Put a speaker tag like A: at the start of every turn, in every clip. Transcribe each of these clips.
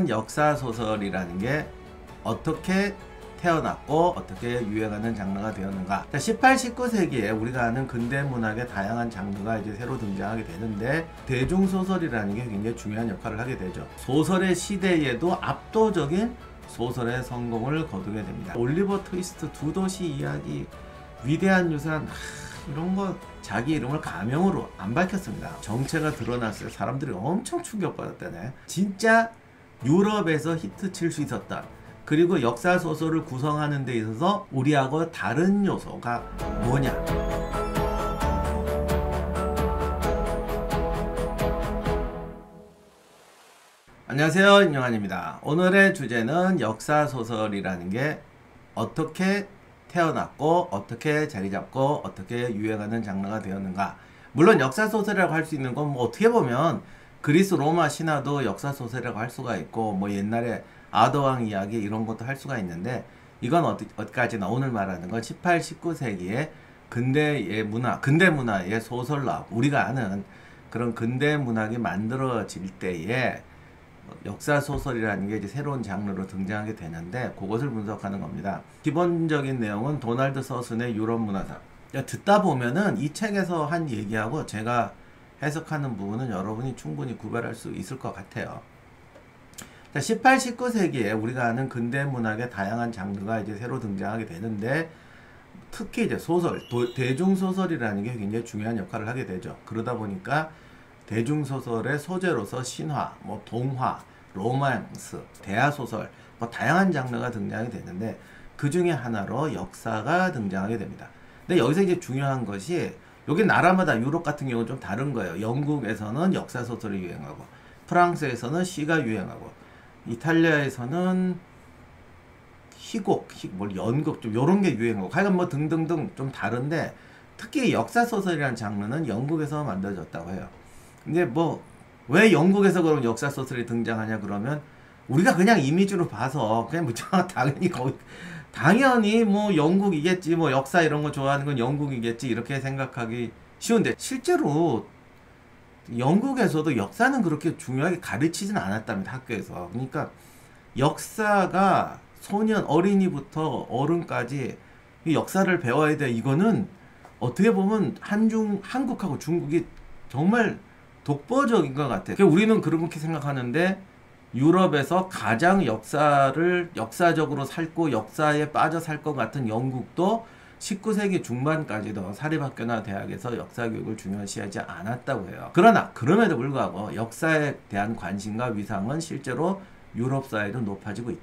A: 역사소설이라는 게 어떻게 태어났고 어떻게 유행하는 장르가 되었는가. 18, 19세기에 우리가 아는 근대문학의 다양한 장르가 이제 새로 등장하게 되는데, 대중소설이라는 게 굉장히 중요한 역할을 하게 되죠. 소설의 시대에도 압도적인 소설의 성공을 거두게 됩니다. 올리버 트위스트 두 도시 이야기, 위대한 유산, 이런 거 자기 이름을 가명으로 안 밝혔습니다. 정체가 드러났어요. 사람들이 엄청 충격받았다네. 진짜 유럽에서 히트 칠 수 있었다. 그리고 역사소설을 구성하는 데 있어서 우리하고 다른 요소가 뭐냐. 안녕하세요, 임영환입니다. 오늘의 주제는 역사소설이라는 게 어떻게 태어났고 어떻게 자리잡고 어떻게 유행하는 장르가 되었는가. 물론 역사소설이라고 할 수 있는 건 뭐 어떻게 보면 그리스 로마 신화도 역사소설이라고 할 수가 있고, 뭐 옛날에 아더왕 이야기 이런 것도 할 수가 있는데, 이건 어디까지나 오늘 말하는 건 18, 19세기의 근대의 문화, 근대문화의 소설락, 우리가 아는 그런 근대문학이 만들어질 때에 역사소설이라는 게 이제 새로운 장르로 등장하게 되는데, 그것을 분석하는 겁니다. 기본적인 내용은 도널드 서슨의 유럽 문화사. 듣다 보면은 이 책에서 한 얘기하고 제가 해석하는 부분은 여러분이 충분히 구별할 수 있을 것 같아요. 18, 19세기에 우리가 아는 근대문학의 다양한 장르가 이제 새로 등장하게 되는데, 특히 이제 소설, 대중소설이라는 게 굉장히 중요한 역할을 하게 되죠. 그러다 보니까 대중소설의 소재로서 신화, 뭐 동화, 로맨스, 대하소설, 뭐 다양한 장르가 등장이 되는데, 그 중에 하나로 역사가 등장하게 됩니다. 근데 여기서 이제 중요한 것이, 여기 나라마다 유럽 같은 경우는 좀 다른 거예요. 영국에서는 역사소설이 유행하고, 프랑스에서는 시가 유행하고, 이탈리아에서는 희곡, 연극, 좀 요런 게 유행하고, 하여간 뭐 등등등 좀 다른데, 특히 역사소설이라는 장르는 영국에서 만들어졌다고 해요. 근데 뭐 왜 영국에서 그런 역사소설이 등장하냐 그러면, 우리가 그냥 이미지로 봐서 그냥 무조건 당연히 뭐 영국이겠지, 뭐 역사 이런 거 좋아하는 건 영국이겠지, 이렇게 생각하기 쉬운데, 실제로 영국에서도 역사는 그렇게 중요하게 가르치진 않았답니다, 학교에서. 그러니까 역사가 소년, 어린이부터 어른까지 이 역사를 배워야 돼. 이거는 어떻게 보면 한국하고 중국이 정말 독보적인 것 같아요. 우리는 그렇게 생각하는데, 유럽에서 가장 역사적으로 살고 역사에 빠져 살 것 같은 영국도 19세기 중반까지도 사립학교나 대학에서 역사교육을 중요시하지 않았다고 해요. 그러나 그럼에도 불구하고 역사에 대한 관심과 위상은 실제로 유럽 사회도 높아지고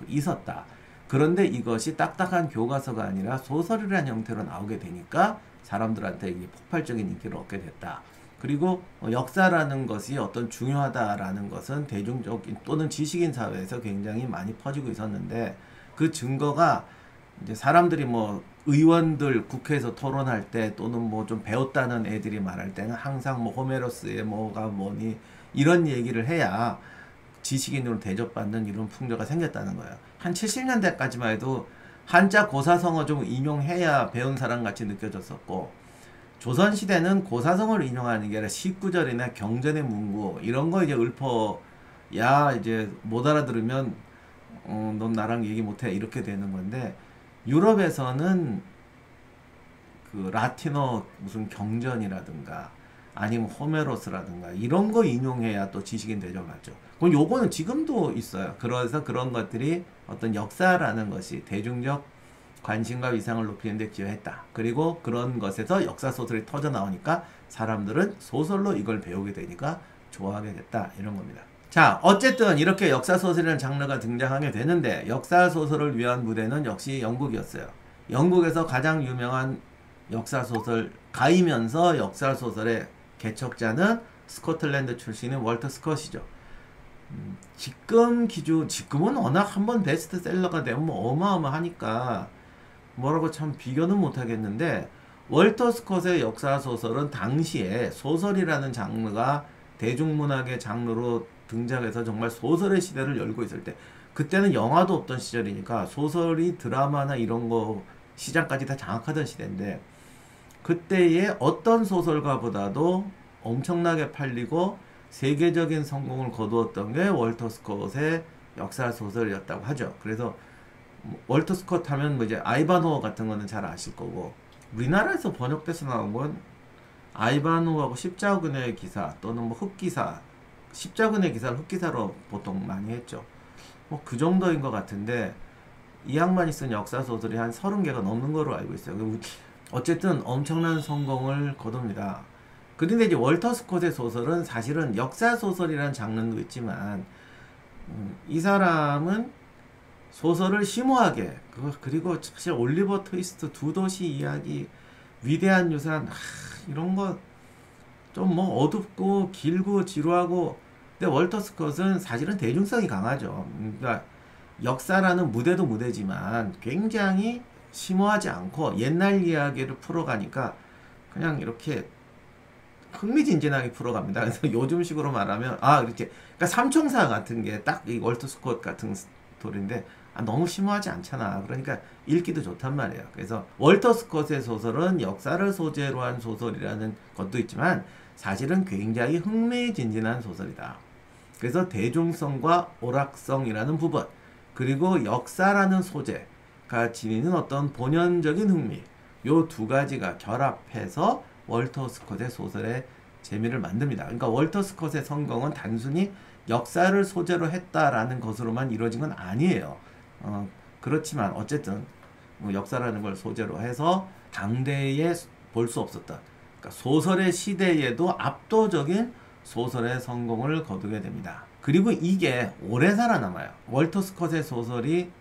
A: 있었다. 그런데 이것이 딱딱한 교과서가 아니라 소설이라는 형태로 나오게 되니까 사람들한테 이게 폭발적인 인기를 얻게 됐다. 그리고 역사라는 것이 어떤 중요하다라는 것은 대중적인 또는 지식인 사회에서 굉장히 많이 퍼지고 있었는데, 그 증거가 이제 사람들이 뭐 의원들 국회에서 토론할 때, 또는 뭐 좀 배웠다는 애들이 말할 때는 항상 뭐 호메로스의 뭐가 뭐니 이런 얘기를 해야 지식인으로 대접받는 이런 풍조가 생겼다는 거예요. 한 70년대까지만 해도 한자 고사성어 좀 인용해야 배운 사람 같이 느껴졌었고, 조선시대는 고사성어를 인용하는 게 아니라 19절이나 경전의 문구 이런 거 이제 읊어야 이제 못 알아들으면 넌 나랑 얘기 못해, 이렇게 되는 건데, 유럽에서는 그 라틴어 무슨 경전이라든가 아니면 호메로스라든가 이런 거 인용해야 또 지식인 대접받죠. 그럼 요거는 지금도 있어요. 그래서 그런 것들이 어떤 역사라는 것이 대중적 관심과 위상을 높이는 데 기여했다. 그리고 그런 것에서 역사소설이 터져 나오니까 사람들은 소설로 이걸 배우게 되니까 좋아하게 됐다, 이런 겁니다. 자, 어쨌든 이렇게 역사소설이라는 장르가 등장하게 되는데, 역사소설을 위한 무대는 역시 영국이었어요. 영국에서 가장 유명한 역사소설가이면서 역사소설의 개척자는 스코틀랜드 출신인 월터 스콧이죠. 지금은 워낙 한번 베스트셀러가 되면 뭐 어마어마하니까 뭐라고 참 비교는 못하겠는데, 월터 스콧의 역사소설은 당시에 소설이라는 장르가 대중문학의 장르로 등장해서 정말 소설의 시대를 열고 있을 때, 그때는 영화도 없던 시절이니까 소설이 드라마나 이런 거 시장까지 다 장악하던 시대인데, 그때의 어떤 소설가보다도 엄청나게 팔리고 세계적인 성공을 거두었던 게 월터 스콧의 역사 소설이었다고 하죠. 그래서 월터 스콧 하면 뭐 이제 아이반호어 같은 거는 잘 아실 거고, 우리나라에서 번역돼서 나온 건 아이반호하고 십자군의 기사 또는 뭐 흑기사, 십자군의 기사를 흑기사로 보통 많이 했죠. 뭐 그 정도인 것 같은데, 이 양반이 쓴 역사 소설이 한 30개가 넘는 거로 알고 있어요. 어쨌든 엄청난 성공을 거둡니다. 그런데 이제 월터 스콧의 소설은 사실은 역사 소설이라는 장르도 있지만, 이 사람은 소설을 심오하게, 그리고 사실 올리버 트위스트 두 도시 이야기, 위대한 유산, 이런 거 좀 뭐 어둡고 길고 지루하고, 근데 월터 스콧은 사실은 대중성이 강하죠. 그러니까 역사라는 무대도 무대지만 굉장히 심오하지 않고 옛날 이야기를 풀어가니까 그냥 이렇게 흥미진진하게 풀어갑니다. 그래서 요즘식으로 말하면 이렇게, 그러니까 삼총사 같은 게 딱 이 월터 스콧 같은 스토리인데 너무 심오하지 않잖아. 그러니까 읽기도 좋단 말이에요. 그래서 월터 스콧의 소설은 역사를 소재로 한 소설이라는 것도 있지만 사실은 굉장히 흥미진진한 소설이다. 그래서 대중성과 오락성이라는 부분, 그리고 역사라는 소재가 지니는 어떤 본연적인 흥미, 요 두 가지가 결합해서 월터 스콧의 소설의 재미를 만듭니다. 그러니까 월터 스콧의 성공은 단순히 역사를 소재로 했다라는 것으로만 이루어진 건 아니에요. 그렇지만 어쨌든 뭐 역사라는 걸 소재로 해서 당대에 볼 수 없었던, 그러니까 소설의 시대에도 압도적인 소설의 성공을 거두게 됩니다. 그리고 이게 오래 살아남아요. 월터 스콧의 소설이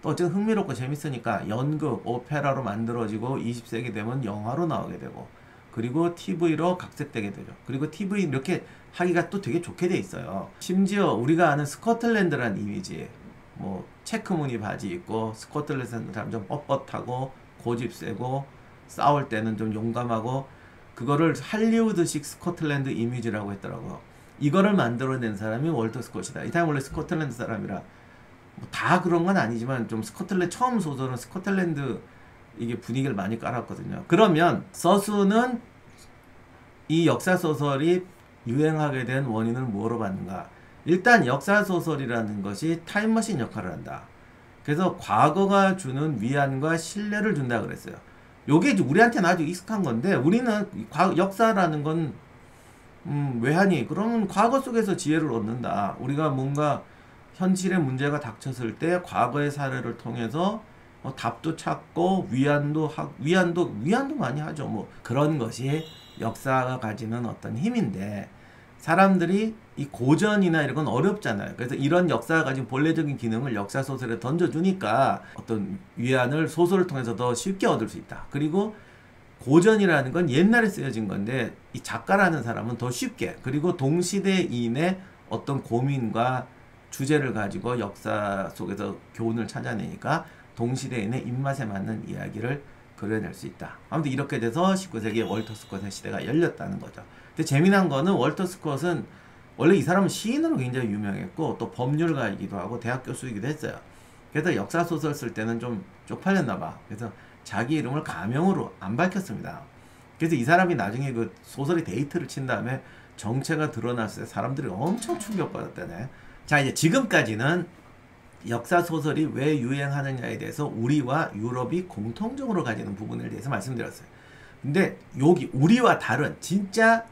A: 또 어쨌든 흥미롭고 재밌으니까 연극, 오페라로 만들어지고 20세기 되면 영화로 나오게 되고, 그리고 TV로 각색되게 되죠. 그리고 TV 이렇게 하기가 또 되게 좋게 돼 있어요. 심지어 우리가 아는 스코틀랜드란 이미지, 뭐 체크무늬 바지 입고 스코틀랜드 사람 좀 뻣뻣하고 고집 세고 싸울 때는 좀 용감하고, 그거를 할리우드식 스코틀랜드 이미지라고 했더라고요. 이거를 만들어낸 사람이 월터 스콧이다. 이 사람 원래 스코틀랜드 사람이라 뭐 다 그런 건 아니지만 좀 스코틀랜드 처음 소설은 스코틀랜드 이게 분위기를 많이 깔았거든요. 그러면 서수는 이 역사 소설이 유행하게 된 원인을 뭐로 봤는가? 일단 역사 소설이라는 것이 타임머신 역할을 한다. 그래서 과거가 주는 위안과 신뢰를 준다 그랬어요. 요게 이제 우리한테는 아주 익숙한 건데, 우리는 역사라는 건 왜 하니? 그러면 과거 속에서 지혜를 얻는다. 우리가 뭔가 현실의 문제가 닥쳤을 때 과거의 사례를 통해서 답도 찾고 위안도 많이 하죠. 뭐 그런 것이 역사가 가지는 어떤 힘인데, 사람들이 이 고전이나 이런 건 어렵잖아요. 그래서 이런 역사가 가진 본래적인 기능을 역사 소설에 던져주니까 어떤 위안을 소설을 통해서 더 쉽게 얻을 수 있다. 그리고 고전이라는 건 옛날에 쓰여진 건데 이 작가라는 사람은 더 쉽게, 그리고 동시대인의 어떤 고민과 주제를 가지고 역사 속에서 교훈을 찾아내니까 동시대인의 입맛에 맞는 이야기를 그려낼 수 있다. 아무튼 이렇게 돼서 19세기에 월터 스콧의 시대가 열렸다는 거죠. 근데 재미난 거는 월터 스콧은 원래 이 사람은 시인으로 굉장히 유명했고 또 법률가이기도 하고 대학 교수이기도 했어요. 그래서 역사 소설 쓸 때는 좀 쪽팔렸나 봐. 그래서 자기 이름을 가명으로 안 밝혔습니다. 그래서 이 사람이 나중에 그 소설이 데이트를 친 다음에 정체가 드러났을 때 사람들이 엄청 충격받았다네. 자, 이제 지금까지는 역사 소설이 왜 유행하느냐에 대해서 우리와 유럽이 공통적으로 가지는 부분에 대해서 말씀드렸어요. 근데 여기 우리와 다른 진짜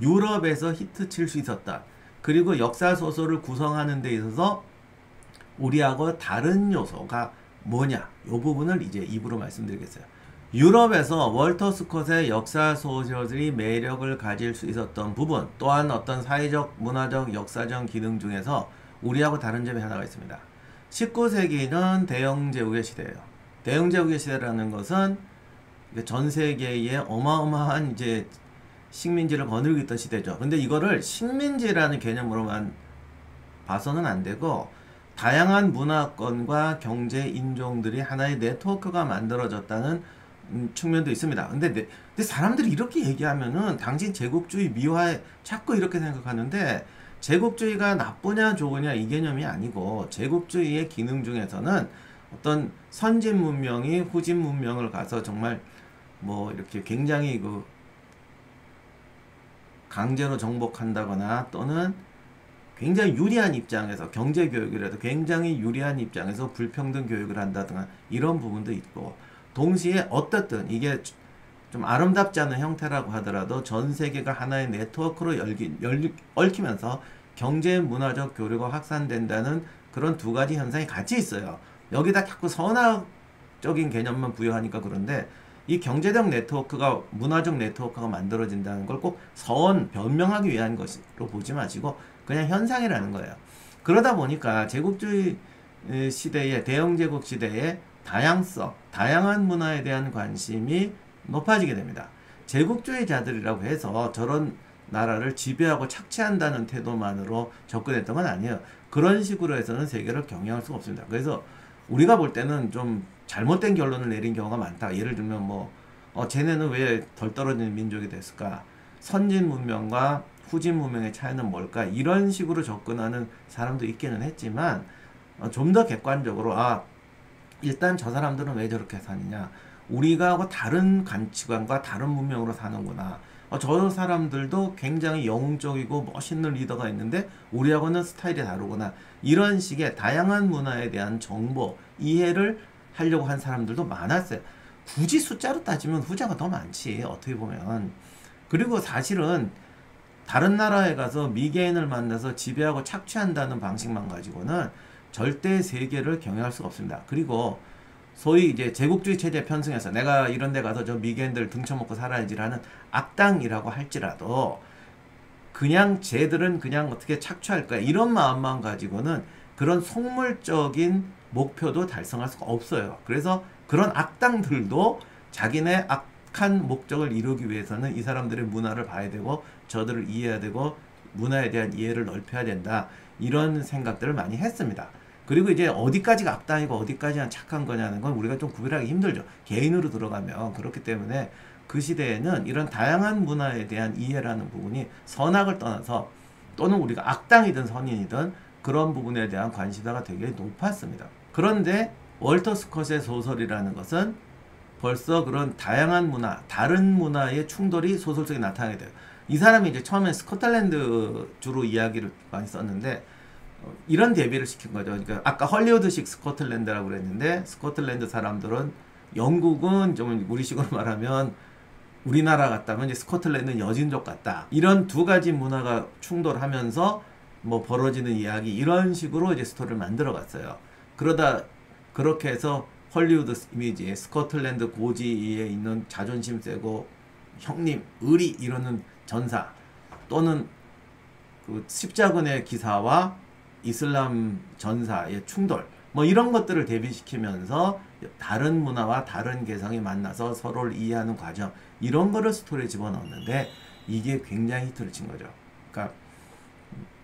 A: 유럽에서 히트 칠 수 있었다, 그리고 역사 소설을 구성하는 데 있어서 우리하고 다른 요소가 뭐냐, 이 부분을 이제 입으로 말씀드리겠어요. 유럽에서 월터 스콧의 역사 소설이 매력을 가질 수 있었던 부분, 또한 어떤 사회적, 문화적, 역사적 기능 중에서 우리하고 다른 점이 하나가 있습니다. 19세기는 대영제국의 시대예요. 대영제국의 시대라는 것은 전 세계에 어마어마한 이제 식민지를 거느리고 있던 시대죠. 근데 이거를 식민지라는 개념으로만 봐서는 안 되고, 다양한 문화권과 경제 인종들이 하나의 네트워크가 만들어졌다는 측면도 있습니다. 근데 사람들이 이렇게 얘기하면은 당신 제국주의 미화해 자꾸 이렇게 생각하는데, 제국주의가 나쁘냐 좋으냐 이 개념이 아니고, 제국주의의 기능 중에서는 어떤 선진 문명이 후진 문명을 가서 정말 뭐 이렇게 굉장히 강제로 정복한다거나 또는 굉장히 유리한 입장에서 경제 교육이라도 굉장히 유리한 입장에서 불평등 교육을 한다든가 이런 부분도 있고, 동시에 어떻든 이게 좀 아름답지 않은 형태라고 하더라도 전 세계가 하나의 네트워크로 얽히면서 경제 문화적 교류가 확산된다는 그런 두 가지 현상이 같이 있어요. 여기다 자꾸 선학적인 개념만 부여하니까 그런데, 이 경제적 네트워크가 문화적 네트워크가 만들어진다는 걸 꼭 변명하기 위한 것으로 보지 마시고 그냥 현상이라는 거예요. 그러다 보니까 제국주의 시대에, 대영제국 시대에 다양한 문화에 대한 관심이 높아지게 됩니다. 제국주의자들이라고 해서 저런 나라를 지배하고 착취한다는 태도만으로 접근했던 건 아니에요. 그런 식으로 해서는 세계를 경영할 수가 없습니다. 그래서 우리가 볼 때는 좀 잘못된 결론을 내린 경우가 많다. 예를 들면 쟤네는 왜 덜 떨어지는 민족이 됐을까? 선진 문명과 후진 문명의 차이는 뭘까? 이런 식으로 접근하는 사람도 있기는 했지만, 좀 더 객관적으로 일단 저 사람들은 왜 저렇게 사느냐? 우리가 다른 가치관과 다른 문명으로 사는구나. 저 사람들도 굉장히 영웅적이고 멋있는 리더가 있는데 우리하고는 스타일이 다르구나. 이런 식의 다양한 문화에 대한 정보, 이해를 하려고 한 사람들도 많았어요. 굳이 숫자로 따지면 후자가 더 많지, 어떻게 보면. 그리고 사실은 다른 나라에 가서 미개인을 만나서 지배하고 착취한다는 방식만 가지고는 절대 세계를 경영할 수가 없습니다. 그리고 소위 이제 제국주의 체제 편승해서 내가 이런 데 가서 저 미개인들 등쳐먹고 살아야지라는 악당이라고 할지라도 그냥 쟤들은 그냥 어떻게 착취할 거야 이런 마음만 가지고는 그런 속물적인 목표도 달성할 수가 없어요. 그래서 그런 악당들도 자기네 악한 목적을 이루기 위해서는 이 사람들의 문화를 봐야 되고 저들을 이해해야 되고 문화에 대한 이해를 넓혀야 된다, 이런 생각들을 많이 했습니다. 그리고 이제 어디까지가 악당이고 어디까지가 착한 거냐는 건 우리가 좀 구별하기 힘들죠. 개인으로 들어가면. 그렇기 때문에 그 시대에는 이런 다양한 문화에 대한 이해라는 부분이 선악을 떠나서, 또는 우리가 악당이든 선인이든 그런 부분에 대한 관심사가 되게 높았습니다. 그런데 월터 스콧의 소설이라는 것은 벌써 그런 다양한 문화, 다른 문화의 충돌이 소설 속에 나타나게 돼요. 이 사람이 이제 처음에 스코틀랜드 주로 이야기를 많이 썼는데 이런 대비를 시킨 거죠. 그러니까 아까 헐리우드식 스코틀랜드라고 그랬는데, 스코틀랜드 사람들은 영국은 좀 우리식으로 말하면 우리나라 같다면 이제 스코틀랜드는 여진족 같다. 이런 두 가지 문화가 충돌하면서 벌어지는 이야기, 이런 식으로 이제 스토리를 만들어 갔어요. 그러다 그렇게 해서 헐리우드 이미지, 스코틀랜드 고지에 있는 자존심 세고 형님, 의리 이러는 전사, 또는 그 십자군의 기사와 이슬람 전사의 충돌, 이런 것들을 대비시키면서 다른 문화와 다른 개성이 만나서 서로를 이해하는 과정, 이런 거를 스토리에 집어넣었는데 이게 굉장히 히트를 친 거죠. 그러니까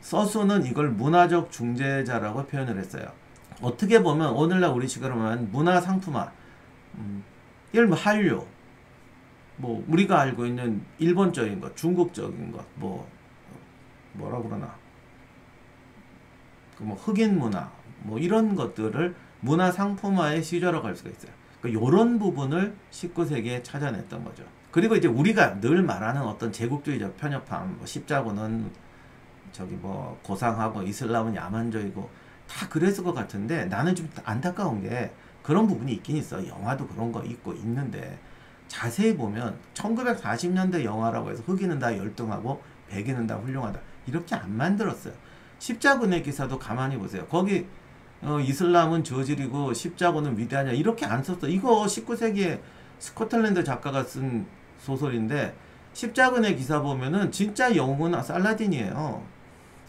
A: 서수는 이걸 문화적 중재자라고 표현을 했어요. 어떻게 보면 오늘날 우리 식으로 말하면 문화 상품화, 예를 들면 한류, 우리가 알고 있는 일본적인 것, 중국적인 것, 뭐라 그러나, 흑인 문화, 이런 것들을 문화 상품화의 시조라고 할 수가 있어요. 그러니까 이런 부분을 19세기에 찾아냈던 거죠. 그리고 이제 우리가 늘 말하는 어떤 제국주의적 편협함, 십자군은 고상하고 이슬람은 야만적이고 다 그랬을 것 같은데, 나는 좀 안타까운 게 그런 부분이 있긴 있어. 영화도 그런 거 있고 있는데 자세히 보면 1940년대 영화라고 해서 흑인은 다 열등하고 백인은 다 훌륭하다 이렇게 안 만들었어요. 십자군의 기사도 가만히 보세요. 거기 이슬람은 저질이고 십자군은 위대하냐 이렇게 안 썼어. 이거 19세기에 스코틀랜드 작가가 쓴 소설인데, 십자군의 기사 보면은 진짜 영웅은 살라딘이에요.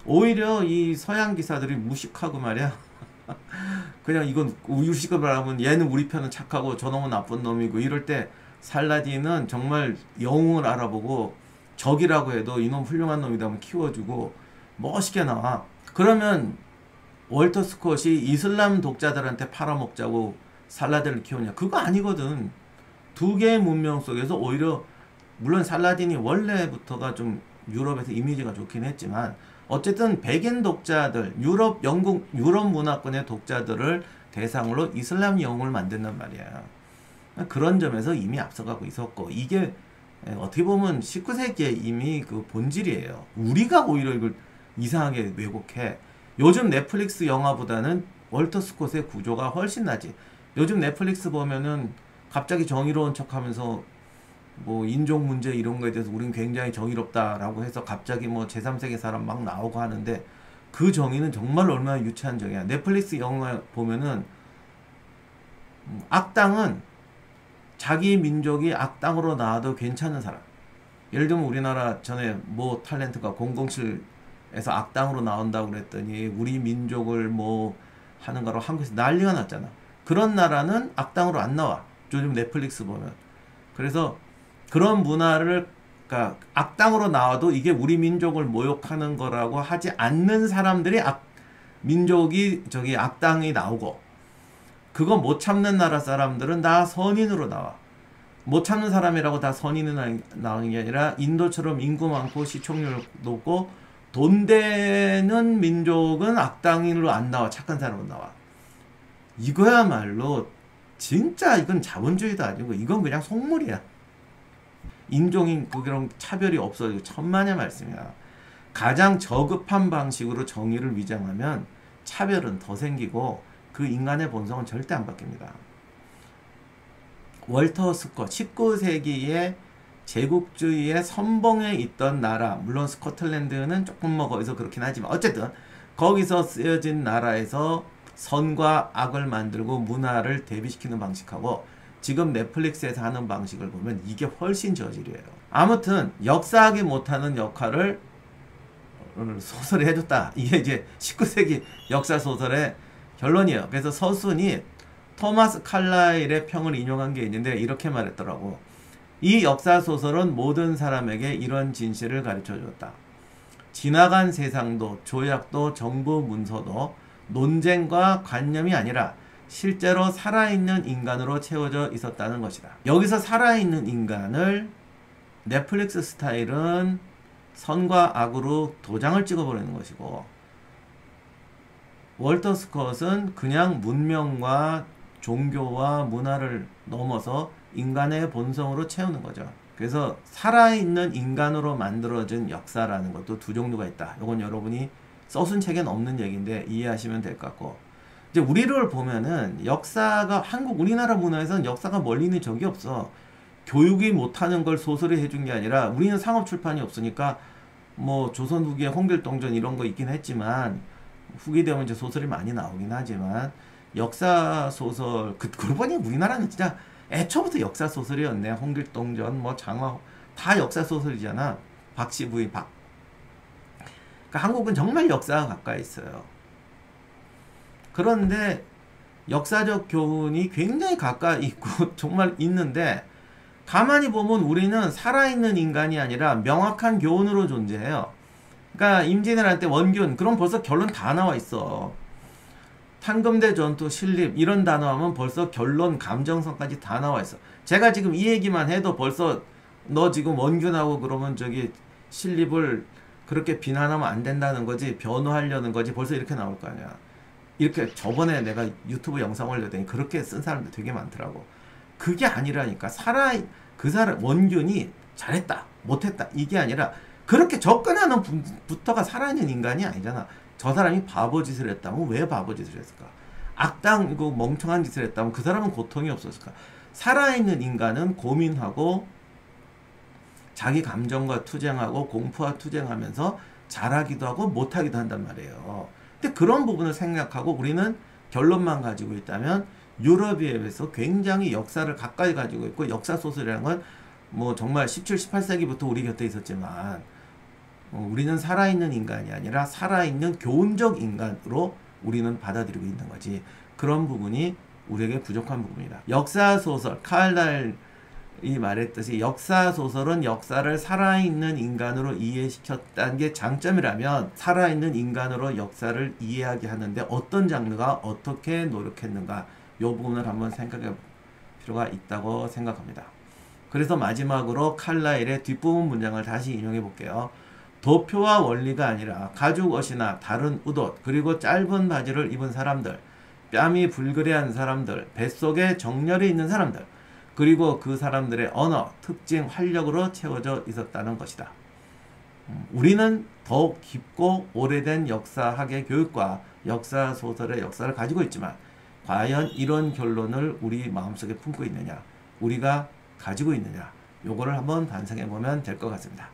A: 오히려 이 서양 기사들이 무식하고 말이야. 그냥 이건 우유식을 말하면 얘는 우리 편은 착하고 저놈은 나쁜 놈이고, 이럴 때 살라딘은 정말 영웅을 알아보고 적이라고 해도 이놈 훌륭한 놈이다 하면 키워주고 멋있게 나와. 그러면 월터 스콧이 이슬람 독자들한테 팔아먹자고 살라딘을 키우냐? 그거 아니거든. 두 개의 문명 속에서 오히려, 물론 살라딘이 원래부터가 좀 유럽에서 이미지가 좋긴 했지만 어쨌든 백인 독자들, 영국, 유럽 문화권의 독자들을 대상으로 이슬람 영웅을 만든단 말이야. 그런 점에서 이미 앞서가고 있었고, 이게 어떻게 보면 19세기에 이미 그 본질이에요. 우리가 오히려 이걸 이상하게 왜곡해. 요즘 넷플릭스 영화보다는 월터 스콧의 구조가 훨씬 나지. 요즘 넷플릭스 보면은 갑자기 정의로운 척하면서 뭐 인종 문제 이런 거에 대해서 우린 굉장히 정의롭다라고 해서 갑자기 뭐 제3세계 사람 막 나오고 하는데 그 정의는 정말 얼마나 유치한 정의야. 넷플릭스 영화 보면은 악당은 자기 민족이 악당으로 나와도 괜찮은 사람. 예를 들면 우리나라 전에 모 탤런트가 007에서 악당으로 나온다고 그랬더니 우리 민족을 뭐 하는 거로 한국에서 난리가 났잖아. 그런 나라는 악당으로 안 나와. 요즘 넷플릭스 보면. 그래서 그런 문화를, 그러니까 악당으로 나와도 이게 우리 민족을 모욕하는 거라고 하지 않는 사람들이 민족이 저기 악당이 나오고, 그거 못 참는 나라 사람들은 다 선인으로 나와. 못 참는 사람이라고 다 선인은 나오는 게 아니라 인도처럼 인구 많고 시청률 높고 돈 되는 민족은 악당으로 안 나와. 착한 사람으로 나와. 이거야말로 진짜 이건 자본주의도 아니고 이건 그냥 속물이야. 인종인 그런 차별이 없어지고 천만의 말씀이야. 가장 저급한 방식으로 정의를 위장하면 차별은 더 생기고 그 인간의 본성은 절대 안 바뀝니다. 월터 스콧 19세기에 제국주의의 선봉에 있던 나라, 물론 스코틀랜드는 조금 뭐 거기서 그렇긴 하지만 어쨌든 거기서 쓰여진 나라에서 선과 악을 만들고 문화를 대비시키는 방식하고 지금 넷플릭스에서 하는 방식을 보면 이게 훨씬 저질이에요. 아무튼 역사하기 못하는 역할을 소설이 해줬다. 이게 이제 19세기 역사소설의 결론이에요. 그래서 서순이 토마스 칼라일의 평을 인용한 게 있는데 이렇게 말했더라고. 이 역사소설은 모든 사람에게 이런 진실을 가르쳐 줬다. 지나간 세상도 조약도 정부 문서도 논쟁과 관념이 아니라 실제로 살아있는 인간으로 채워져 있었다는 것이다. 여기서 살아있는 인간을 넷플릭스 스타일은 선과 악으로 도장을 찍어버리는 것이고, 월터 스콧은 그냥 문명과 종교와 문화를 넘어서 인간의 본성으로 채우는 거죠. 그래서 살아있는 인간으로 만들어진 역사라는 것도 두 종류가 있다. 이건 여러분이 써순 책엔 없는 얘기인데 이해하시면 될 것 같고, 이제 우리를 보면은 역사가 우리나라 문화에서는 역사가 멀리 있는 적이 없어. 교육이 못하는 걸 소설이 해준 게 아니라 우리는 상업 출판이 없으니까 뭐 조선 후기에 홍길동전 이런 거 있긴 했지만 후기 되면 이제 소설이 많이 나오긴 하지만 역사 소설 그러고 보니 우리나라는 진짜 애초부터 역사 소설이었네. 홍길동전 뭐 장화 다 역사 소설이잖아. 박씨 부인 그러니까 한국은 정말 역사가 가까이 있어요. 그런데 역사적 교훈이 굉장히 가까이 있고 정말 있는데 가만히 보면 우리는 살아있는 인간이 아니라 명확한 교훈으로 존재해요. 그러니까 임진왜란 때 원균 그럼 벌써 결론 다 나와 있어. 탄검대 전투 신립 이런 단어 하면 벌써 결론 감정선까지 다 나와 있어. 제가 지금 이 얘기만 해도 벌써 너 지금 원균하고 그러면 저기 신립을 그렇게 비난하면 안 된다는 거지, 변호하려는 거지, 벌써 이렇게 나올 거 아니야. 이렇게 저번에 내가 유튜브 영상 올렸더니 그렇게 쓴 사람들 되게 많더라고. 그게 아니라니까. 그 사람 원균이 잘했다 못했다 이게 아니라 그렇게 접근하는 부터가 살아있는 인간이 아니잖아. 저 사람이 바보짓을 했다면 왜 바보짓을 했을까? 악당이고 멍청한 짓을 했다면 그 사람은 고통이 없었을까? 살아있는 인간은 고민하고 자기 감정과 투쟁하고 공포와 투쟁하면서 잘하기도 하고 못하기도 한단 말이에요. 근데 그런 부분을 생각하고 우리는 결론만 가지고 있다면 유럽에 비해서 굉장히 역사를 가까이 가지고 있고, 역사 소설이라는 건 뭐 정말 17, 18세기부터 우리 곁에 있었지만 우리는 살아있는 인간이 아니라 살아있는 교훈적 인간으로 우리는 받아들이고 있는 거지. 그런 부분이 우리에게 부족한 부분이다. 역사소설, 칼날이 말했듯이 역사소설은 역사를 살아있는 인간으로 이해시켰다는 게 장점이라면 살아있는 인간으로 역사를 이해하게 하는데 어떤 장르가 어떻게 노력했는가, 이 부분을 한번 생각해 볼 필요가 있다고 생각합니다. 그래서 마지막으로 칼라일의 뒷부분 문장을 다시 인용해 볼게요. 도표와 원리가 아니라 가죽 옷이나 다른 웃옷 그리고 짧은 바지를 입은 사람들, 뺨이 불그레한 사람들, 뱃속에 정렬이 있는 사람들, 그리고 그 사람들의 언어, 특징, 활력으로 채워져 있었다는 것이다. 우리는 더욱 깊고 오래된 역사학의 교육과 역사소설의 역사를 가지고 있지만 과연 이런 결론을 우리 마음속에 품고 있느냐, 우리가 가지고 있느냐, 요거를 한번 반성해 보면 될 것 같습니다.